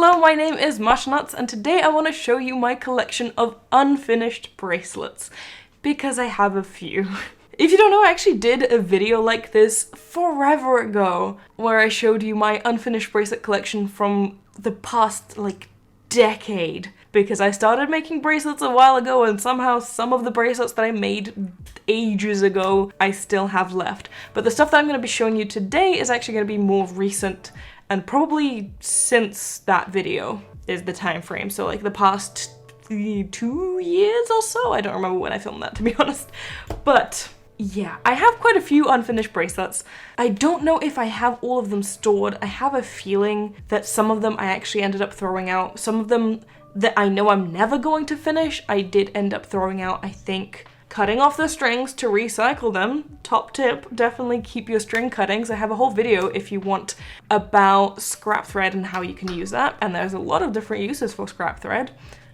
Hello, my name is Masha, and today I want to show you my collection of unfinished bracelets, because I have a few. If you don't know, I actually did a video like this forever ago, where I showed you my unfinished bracelet collection from the past, decade. Because I started making bracelets a while ago, and somehow some of the bracelets that I made ages ago, I still have left. But the stuff that I'm going to be showing you today is actually going to be more recent, and probably since that video is the time frame. So like the past 2 years or so? I don't remember when I filmed that, to be honest. But yeah, I have quite a few unfinished bracelets. I don't know if I have all of them stored. I have a feeling that some of them I actually ended up throwing out. Some of them that I know I'm never going to finish, I did end up throwing out, I think. Cutting off the strings to recycle them. Top tip, definitely keep your string cuttings. I have a whole video, if you want, about scrap thread and how you can use that. And there's a lot of different uses for scrap thread.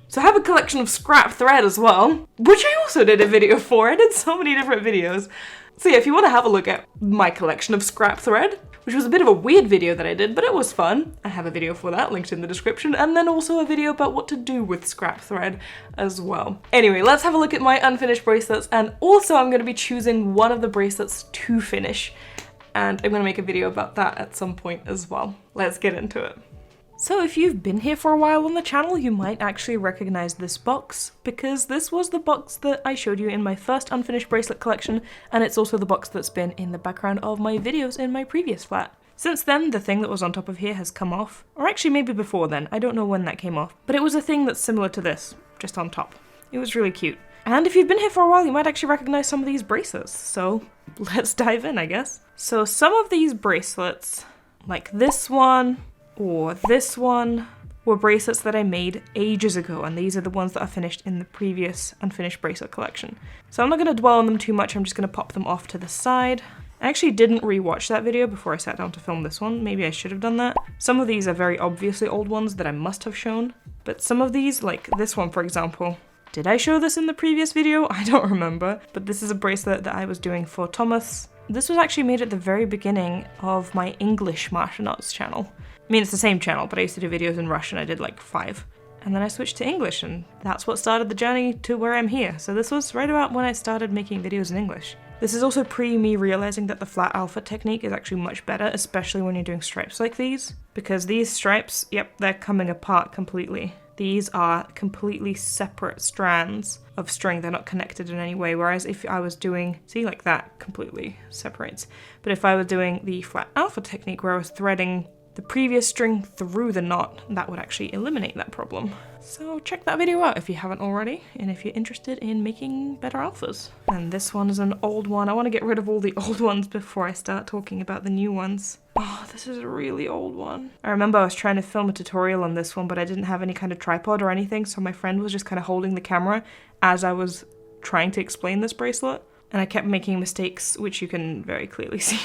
So I have a collection of scrap thread as well, which I also did a video for. I did so many different videos. So yeah, if you want to have a look at my collection of scrap thread, which was a bit of a weird video that I did, but it was fun. I have a video for that linked in the description, and then also a video about what to do with scrap thread as well. Anyway, let's have a look at my unfinished bracelets, and also I'm going to be choosing one of the bracelets to finish, and I'm going to make a video about that at some point as well. Let's get into it. So if you've been here for a while on the channel, you might actually recognize this box, because this was the box that I showed you in my first unfinished bracelet collection, and it's also the box that's been in the background of my videos in my previous flat. Since then, the thing that was on top of here has come off, or actually maybe before then, I don't know when that came off, but it was a thing that's similar to this, just on top. It was really cute. And if you've been here for a while, you might actually recognize some of these bracelets, so let's dive in, I guess. So some of these bracelets, like this one, or this one, were bracelets that I made ages ago, and these are the ones that are finished in the previous unfinished bracelet collection. So I'm not going to dwell on them too much, I'm just going to pop them off to the side. I actually didn't rewatch that video before I sat down to film this one. Maybe I should have done that. Some of these are very obviously old ones that I must have shown, but some of these, like this one for example, did I show this in the previous video? I don't remember, but this is a bracelet that I was doing for Thomas. This was actually made at the very beginning of my English martial arts channel. I mean, it's the same channel, but I used to do videos in Russian. I did like 5. And then I switched to English, and that's what started the journey to where I'm here. So this was right about when I started making videos in English. This is also pre me realizing that the flat alpha technique is actually much better, especially when you're doing stripes like these. Because these stripes, yep, they're coming apart completely. These are completely separate strands of string. They're not connected in any way. Whereas if I was doing, see, like that completely separates. But if I was doing the flat alpha technique where I was threading the previous string through the knot, that would actually eliminate that problem. So check that video out if you haven't already, and if you're interested in making better alphas. And this one is an old one. I want to get rid of all the old ones before I start talking about the new ones. Oh, this is a really old one. I remember I was trying to film a tutorial on this one, but I didn't have any kind of tripod or anything, so my friend was just kind of holding the camera as I was trying to explain this bracelet, and I kept making mistakes, which you can very clearly see.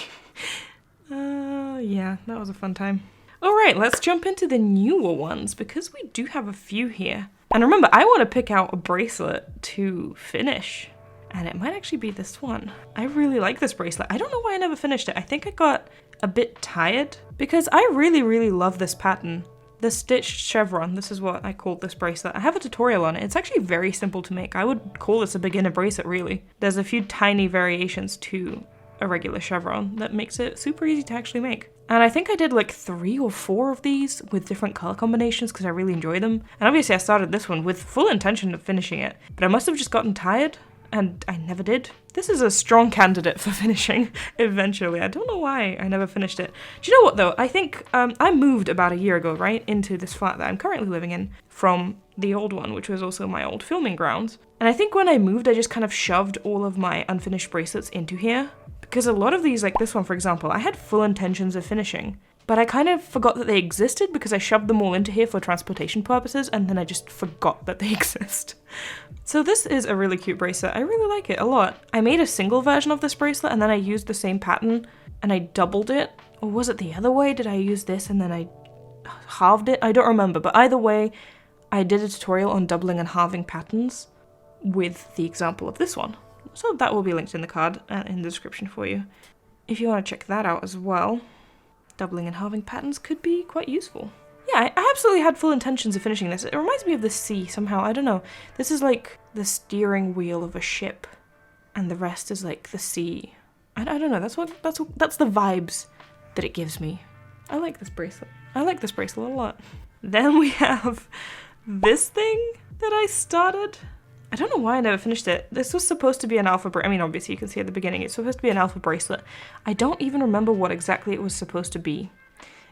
Yeah, that was a fun time. Alright, let's jump into the newer ones, because we do have a few here. And remember, I want to pick out a bracelet to finish, and it might actually be this one. I really like this bracelet. I don't know why I never finished it. I think I got a bit tired, because I really love this pattern. The stitched chevron, this is what I called this bracelet. I have a tutorial on it. It's actually very simple to make. I would call this a beginner bracelet, really. There's a few tiny variations to a regular chevron that makes it super easy to actually make. And I think I did like 3 or 4 of these with different color combinations because I really enjoy them. And obviously I started this one with full intention of finishing it, but I must have just gotten tired and I never did. This is a strong candidate for finishing eventually. I don't know why I never finished it. Do you know what though? I think I moved about a year ago, right, into this flat that I'm currently living in from the old one, which was also my old filming grounds. And I think when I moved, I just kind of shoved all of my unfinished bracelets into here. Because a lot of these, like this one for example, I had full intentions of finishing, but I kind of forgot that they existed because I shoved them all into here for transportation purposes, and then I just forgot that they exist. So this is a really cute bracelet. I really like it a lot. I made a single version of this bracelet and then I used the same pattern and I doubled it. Or was it the other way? Did I use this and then I halved it? I don't remember, but either way, I did a tutorial on doubling and halving patterns with the example of this one. So that will be linked in the card and in the description for you. If you want to check that out as well, doubling and halving patterns could be quite useful. yeah, I absolutely had full intentions of finishing this. It reminds me of the sea somehow, I don't know. This is like the steering wheel of a ship, and the rest is like the sea. I don't know, that's the vibes that it gives me. I like this bracelet. I like this bracelet a lot. Then we have this thing that I started. I don't know why I never finished it. This was supposed to be an alpha bracelet. I mean, obviously you can see at the beginning, it's supposed to be an alpha bracelet. I don't even remember what exactly it was supposed to be.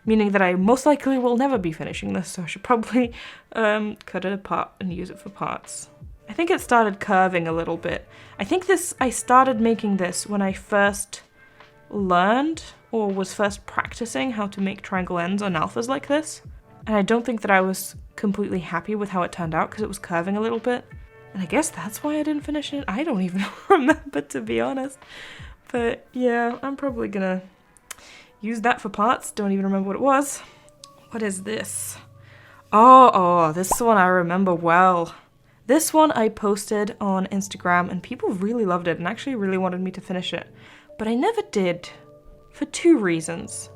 Meaning that I most likely will never be finishing this, so I should probably cut it apart and use it for parts. I think it started curving a little bit. I think I started making this when I first learned or was first practicing how to make triangle ends on alphas like this. And I don't think that I was completely happy with how it turned out because it was curving a little bit. And I guess that's why I didn't finish it. I don't even remember, to be honest. But yeah, I'm probably gonna use that for parts. Don't even remember what it was. What is this? Oh, this one I remember well. This one I posted on Instagram and people really loved it and actually really wanted me to finish it. But I never did, for two reasons.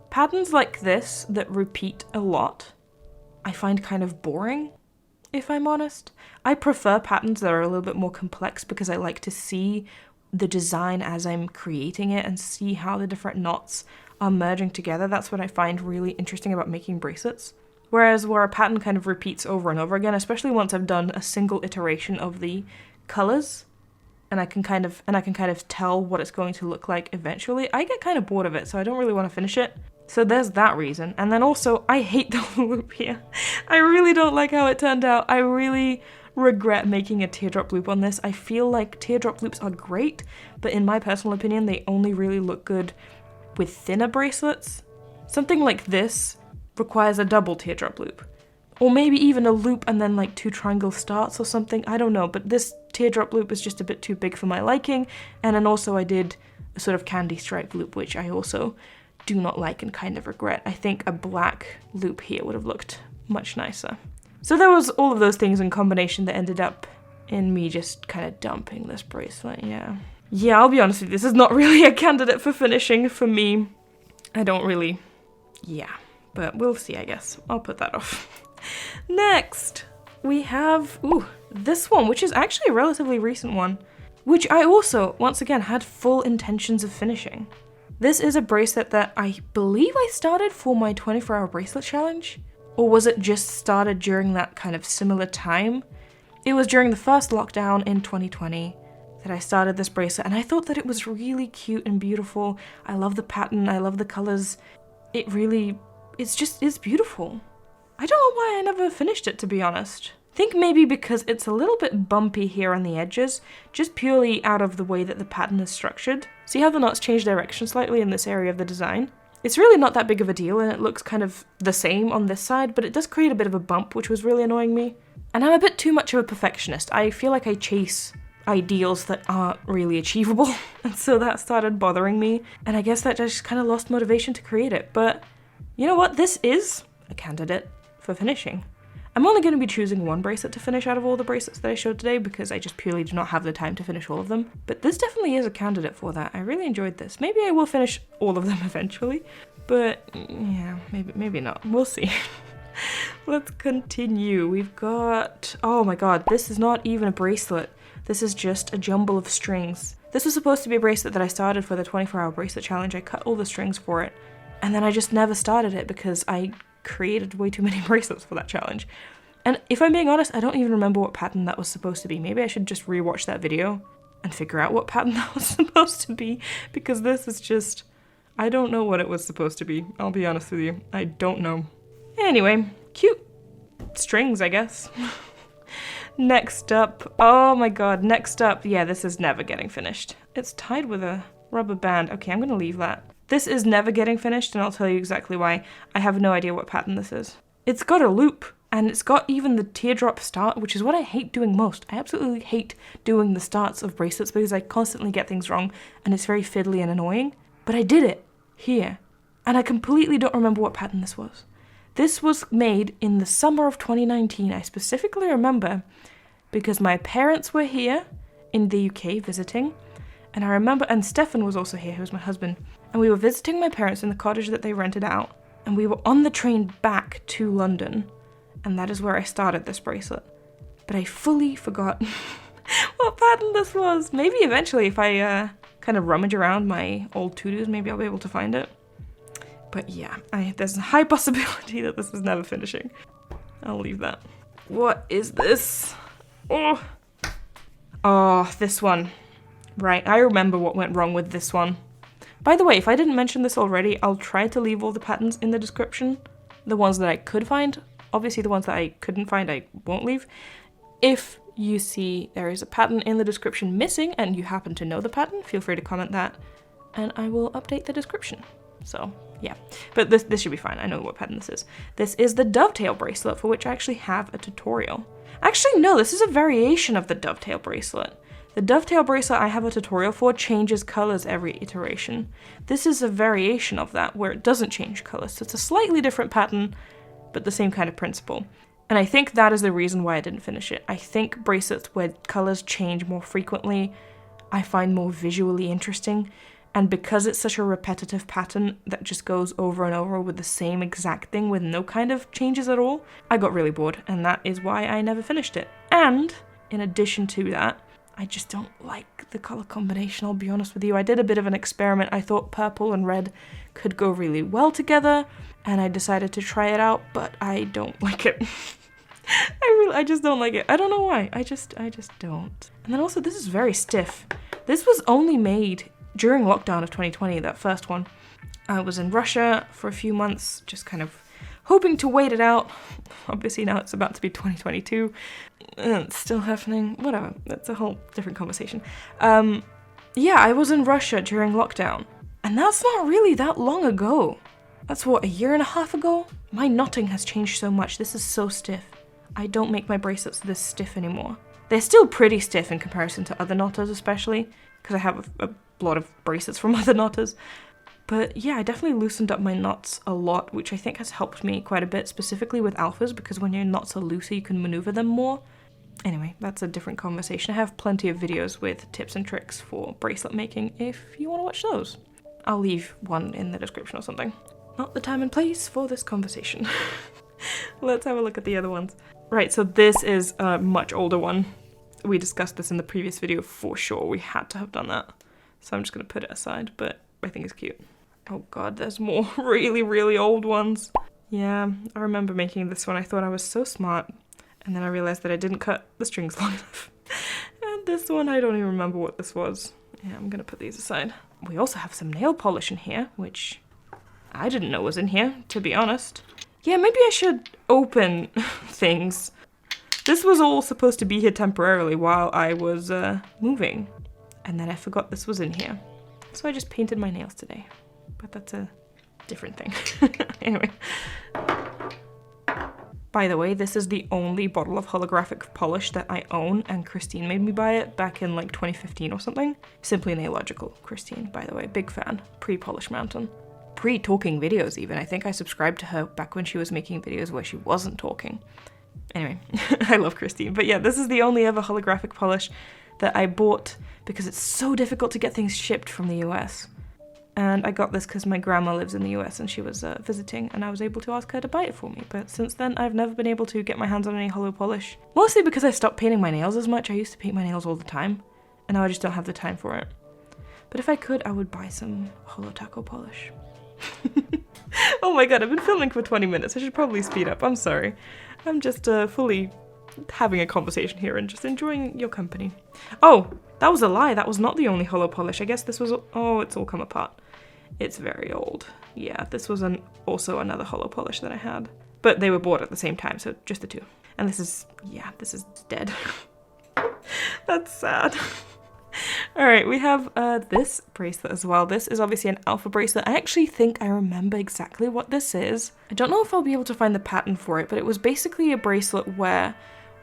Patterns like this that repeat a lot, I find kind of boring, if I'm honest. I prefer patterns that are a little bit more complex because I like to see the design as I'm creating it and see how the different knots are merging together. That's what I find really interesting about making bracelets. Whereas where a pattern kind of repeats over and over again, especially once I've done a single iteration of the colors, and I can kind of tell what it's going to look like eventually, I get kind of bored of it, so I don't really want to finish it. So there's that reason. And then also, I hate the loop here. I really don't like how it turned out. I really regret making a teardrop loop on this. I feel like teardrop loops are great, but in my personal opinion, they only really look good with thinner bracelets. Something like this requires a double teardrop loop. Or maybe even a loop and then like 2 triangle starts or something, I don't know, but this teardrop loop is just a bit too big for my liking. And then also I did a sort of candy stripe loop, which I also do not like and kind of regret. I think a black loop here would have looked much nicer. So there was all of those things in combination that ended up in me just kind of dumping this bracelet, yeah. Yeah, I'll be honest with you, this is not really a candidate for finishing for me. I don't really, yeah, but we'll see, I guess. I'll put that off. Next, we have, this one, which is actually a relatively recent one, which I also, once again, had full intentions of finishing. This is a bracelet that I believe I started for my 24-hour bracelet challenge, or was it just started during that kind of similar time? It was during the first lockdown in 2020 that I started this bracelet, and I thought that it was really cute and beautiful. I love the pattern, I love the colors. It's beautiful. I don't know why I never finished it, to be honest. I think maybe because it's a little bit bumpy here on the edges, just purely out of the way that the pattern is structured. See how the knots change direction slightly in this area of the design? It's really not that big of a deal and it looks kind of the same on this side, but it does create a bit of a bump, which was really annoying me. And I'm a bit too much of a perfectionist. I feel like I chase ideals that aren't really achievable, and so that started bothering me, and I guess that just kind of lost motivation to create it. But you know what? This is a candidate for finishing. I'm only going to be choosing one bracelet to finish out of all the bracelets that I showed today because I just purely do not have the time to finish all of them. But this definitely is a candidate for that. I really enjoyed this. Maybe I will finish all of them eventually, but yeah, maybe not. We'll see. Let's continue. We've got, oh my god, this is not even a bracelet. This is just a jumble of strings. This was supposed to be a bracelet that I started for the 24-hour bracelet challenge. I cut all the strings for it, and then I just never started it because I created way too many bracelets for that challenge. And if I'm being honest, I don't even remember what pattern that was supposed to be. Maybe I should just rewatch that video and figure out what pattern that was supposed to be, because this is just, I don't know what it was supposed to be. I'll be honest with you, I don't know. Anyway, cute strings, I guess. Next up, oh my god, next up, yeah, this is never getting finished. It's tied with a rubber band. Okay, I'm gonna leave that. This is never getting finished, and I'll tell you exactly why. I have no idea what pattern this is. It's got a loop, and it's got even the teardrop start, which is what I hate doing most. I absolutely hate doing the starts of bracelets because I constantly get things wrong, and it's very fiddly and annoying. But I did it here, and I completely don't remember what pattern this was. This was made in the summer of 2019. I specifically remember because my parents were here in the UK visiting, and I remember, and Stefan was also here, who was my husband, and we were visiting my parents in the cottage that they rented out, and we were on the train back to London, and that is where I started this bracelet. But I fully forgot what pattern this was. Maybe eventually if I kind of rummage around my old to-dos, maybe I'll be able to find it. But yeah, there's a high possibility that this is never finishing. I'll leave that. What is this? Oh, this one. Right, I remember what went wrong with this one. By the way, if I didn't mention this already, I'll try to leave all the patterns in the description. The ones that I could find. Obviously the ones that I couldn't find, I won't leave. If you see there is a pattern in the description missing and you happen to know the pattern, feel free to comment that and I will update the description. So yeah, but this should be fine. I know what pattern this is. This is the Dovetail Bracelet, for which I actually have a tutorial. Actually, no, this is a variation of the Dovetail Bracelet. The Dovetail Bracelet I have a tutorial for changes colors every iteration. This is a variation of that where it doesn't change colors, so it's a slightly different pattern, but the same kind of principle. And I think that is the reason why I didn't finish it. I think bracelets where colors change more frequently, I find more visually interesting. And because it's such a repetitive pattern that just goes over and over with the same exact thing with no kind of changes at all, I got really bored, and that is why I never finished it. And in addition to that, I just don't like the color combination, I'll be honest with you. I did a bit of an experiment. I thought purple and red could go really well together, and I decided to try it out, but I don't like it. I just don't like it. I don't know why. I just don't. And then also, this is very stiff. This was only made during lockdown of 2020, that first one. I was in Russia for a few months, just kind of hoping to wait it out. Obviously now it's about to be 2022. It's still happening. Whatever. That's a whole different conversation. Yeah, I was in Russia during lockdown. And that's not really that long ago. That's what, a year and a half ago? My knotting has changed so much. This is so stiff. I don't make my bracelets this stiff anymore. They're still pretty stiff in comparison to other knotters, especially, because I have a lot of bracelets from other knotters. But yeah, I definitely loosened up my knots a lot, which I think has helped me quite a bit, specifically with alphas, because when your knots are looser, you can maneuver them more. Anyway, that's a different conversation. I have plenty of videos with tips and tricks for bracelet making if you want to watch those. I'll leave one in the description or something. Not the time and place for this conversation. Let's have a look at the other ones. Right, so this is a much older one. We discussed this in the previous video for sure. We had to have done that. So I'm just going to put it aside, but I think it's cute. Oh god, there's more really, really old ones. Yeah, I remember making this one. I thought I was so smart. And then I realized that I didn't cut the strings long enough. And this one, I don't even remember what this was. Yeah, I'm going to put these aside. We also have some nail polish in here, which I didn't know was in here, to be honest. Yeah, maybe I should open things. This was all supposed to be here temporarily while I was moving. And then I forgot this was in here. So I just painted my nails today. But that's a different thing. Anyway. By the way, this is the only bottle of holographic polish that I own, and Christine made me buy it back in like 2015 or something. Simply Nailogical. Christine, by the way, big fan. Pre-Polish Mountain. Pre-talking videos even. I think I subscribed to her back when she was making videos where she wasn't talking. Anyway, I love Christine. But yeah, this is the only ever holographic polish that I bought because it's so difficult to get things shipped from the US. And I got this because my grandma lives in the US and she was visiting, and I was able to ask her to buy it for me. But since then, I've never been able to get my hands on any holo polish. Mostly because I stopped painting my nails as much. I used to paint my nails all the time, and now I just don't have the time for it. But if I could, I would buy some holo taco polish. Oh my god, I've been filming for 20 minutes. I should probably speed up. I'm sorry. I'm just fully having a conversation here and just enjoying your company. Oh, that was a lie. That was not the only holo polish. I guess this was... Oh, it's all come apart. It's very old. Yeah, this was also another holo polish that I had. But they were bought at the same time, so just the two. And this is... Yeah, this is dead. That's sad. Alright, we have this bracelet as well. This is obviously an alpha bracelet. I actually think I remember exactly what this is. I don't know if I'll be able to find the pattern for it, but it was basically a bracelet where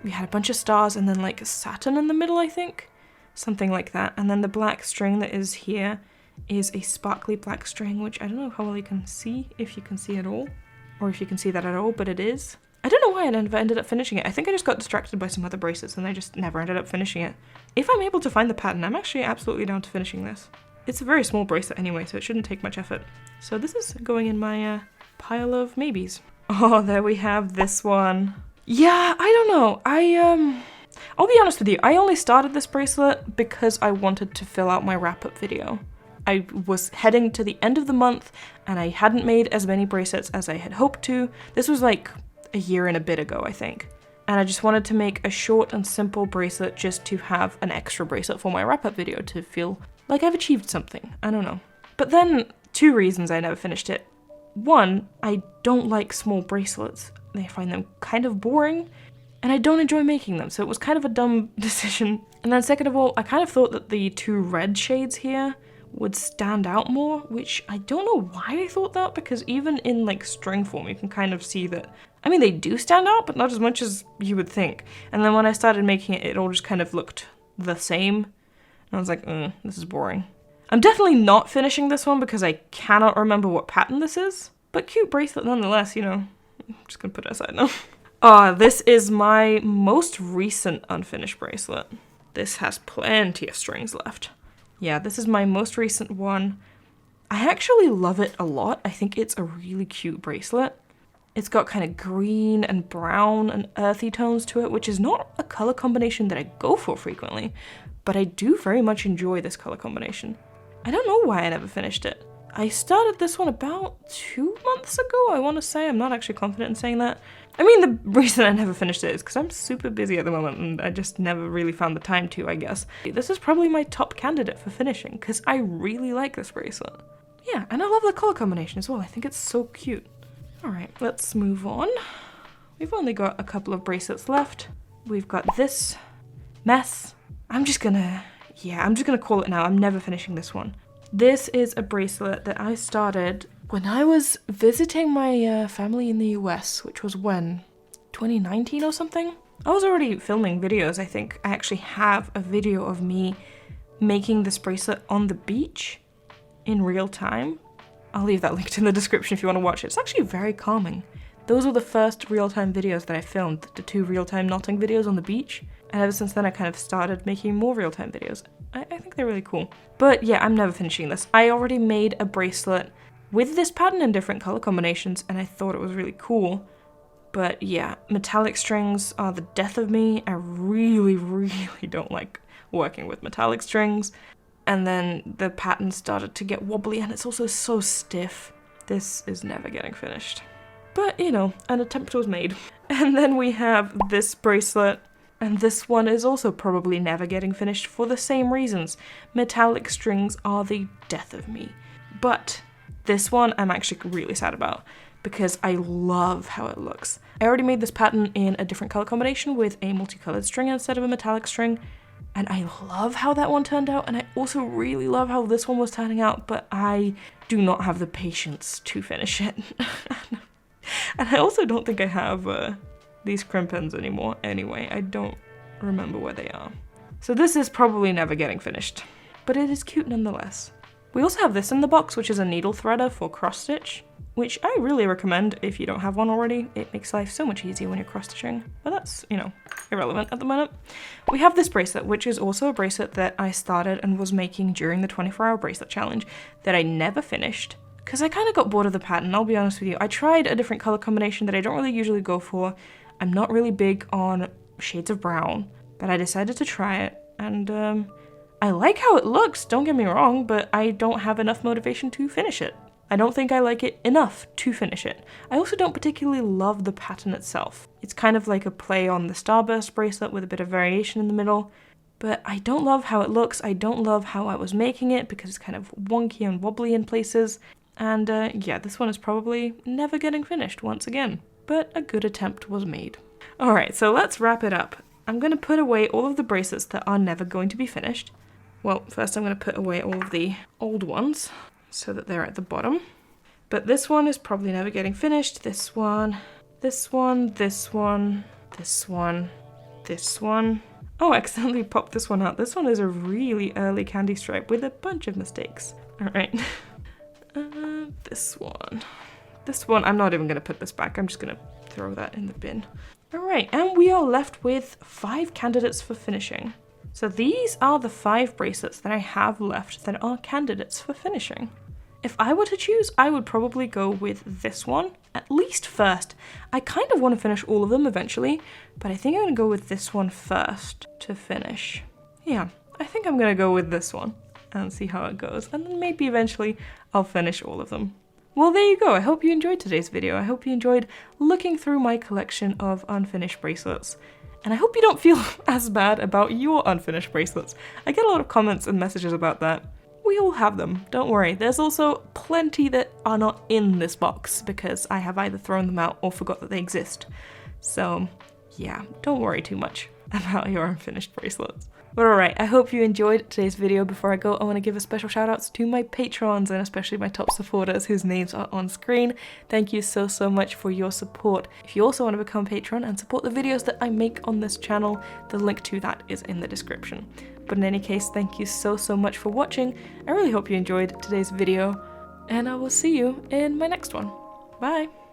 we had a bunch of stars and then like a Saturn in the middle, I think. Something like that. And then the black string that is here is a sparkly black string, which I don't know how well you can see, if you can see at all, or if you can see that at all, but it is. I don't know why I never ended up finishing it. I think I just got distracted by some other bracelets and I just never ended up finishing it. If I'm able to find the pattern, I'm actually absolutely down to finishing this. It's a very small bracelet anyway, so it shouldn't take much effort. So this is going in my pile of maybes. Oh, there we have this one. Yeah, I don't know. I'll be honest with you. I only started this bracelet because I wanted to fill out my wrap-up video. I was heading to the end of the month and I hadn't made as many bracelets as I had hoped to. This was like a year and a bit ago, I think. And I just wanted to make a short and simple bracelet just to have an extra bracelet for my wrap-up video to feel like I've achieved something. I don't know. But then, 2 reasons I never finished it. 1, I don't like small bracelets. I find them kind of boring, and I don't enjoy making them, so it was kind of a dumb decision. And then second of all, I kind of thought that the 2 red shades here would stand out more, which I don't know why I thought that, because even in like string form you can kind of see that, I mean, they do stand out, but not as much as you would think. And then when I started making it, it all just kind of looked the same, and I was like, this is boring. I'm definitely not finishing this one because I cannot remember what pattern this is, but cute bracelet nonetheless, you know. I'm just gonna put it aside now. This is my most recent unfinished bracelet. This has plenty of strings left. Yeah, this is my most recent one. I actually love it a lot. I think it's a really cute bracelet. It's got kind of green and brown and earthy tones to it, which is not a color combination that I go for frequently, but I do very much enjoy this color combination. I don't know why I never finished it. I started this one about 2 months ago, I want to say. I'm not actually confident in saying that. I mean, the reason I never finished it is because I'm super busy at the moment and I just never really found the time to, I guess. This is probably my top candidate for finishing because I really like this bracelet. Yeah, and I love the color combination as well. I think it's so cute. All right, let's move on. We've only got a couple of bracelets left. We've got this mess. I'm just gonna call it now. I'm never finishing this one. This is a bracelet that I started when I was visiting my family in the US, which was when? 2019 or something? I was already filming videos, I think. I actually have a video of me making this bracelet on the beach in real time. I'll leave that linked in the description if you want to watch it. It's actually very calming. Those were the first real-time videos that I filmed, the 2 real-time knotting videos on the beach. And ever since then I kind of started making more real-time videos. I think they're really cool. But yeah, I'm never finishing this. I already made a bracelet with this pattern in different color combinations and I thought it was really cool. But yeah, metallic strings are the death of me. I really, really don't like working with metallic strings. And then the pattern started to get wobbly and it's also so stiff. This is never getting finished. But you know, an attempt was made. And then we have this bracelet. And this one is also probably never getting finished for the same reasons. Metallic strings are the death of me. But this one I'm actually really sad about because I love how it looks. I already made this pattern in a different color combination with a multicolored string instead of a metallic string. And I love how that one turned out. And I also really love how this one was turning out, but I do not have the patience to finish it. And I also don't think I have these crimp ends anymore. Anyway, I don't remember where they are. So this is probably never getting finished, but it is cute nonetheless. We also have this in the box, which is a needle threader for cross stitch, which I really recommend if you don't have one already. It makes life so much easier when you're cross stitching, but that's, you know, irrelevant at the moment. We have this bracelet, which is also a bracelet that I started and was making during the 24-hour bracelet challenge that I never finished. Because I kind of got bored of the pattern, I'll be honest with you. I tried a different color combination that I don't really usually go for. I'm not really big on shades of brown, but I decided to try it. And I like how it looks, don't get me wrong, but I don't have enough motivation to finish it. I don't think I like it enough to finish it. I also don't particularly love the pattern itself. It's kind of like a play on the Starburst bracelet with a bit of variation in the middle. But I don't love how it looks. I don't love how I was making it because it's kind of wonky and wobbly in places. And yeah, this one is probably never getting finished once again, but a good attempt was made. Alright, so let's wrap it up. I'm going to put away all of the bracelets that are never going to be finished. Well, first I'm going to put away all of the old ones so that they're at the bottom. But this one is probably never getting finished. This one, this one, this one, this one, this one. Oh, I accidentally popped this one out. This one is a really early candy stripe with a bunch of mistakes. Alright. This one. This one, I'm not even going to put this back. I'm just going to throw that in the bin. Alright, and we are left with 5 candidates for finishing. So these are the 5 bracelets that I have left that are candidates for finishing. If I were to choose, I would probably go with this one, at least first. I kind of want to finish all of them eventually, but I think I'm going to go with this one first to finish. Yeah, I think I'm going to go with this one and see how it goes, and then maybe eventually I'll finish all of them. Well, there you go. I hope you enjoyed today's video. I hope you enjoyed looking through my collection of unfinished bracelets. And I hope you don't feel as bad about your unfinished bracelets. I get a lot of comments and messages about that. We all have them, don't worry. There's also plenty that are not in this box because I have either thrown them out or forgot that they exist. So yeah, don't worry too much about your unfinished bracelets. But alright, I hope you enjoyed today's video. Before I go, I want to give a special shout outs to my patrons and especially my top supporters whose names are on screen. Thank you so much for your support. If you also want to become a patron and support the videos that I make on this channel, the link to that is in the description. But in any case, thank you so much for watching. I really hope you enjoyed today's video, and I will see you in my next one. Bye!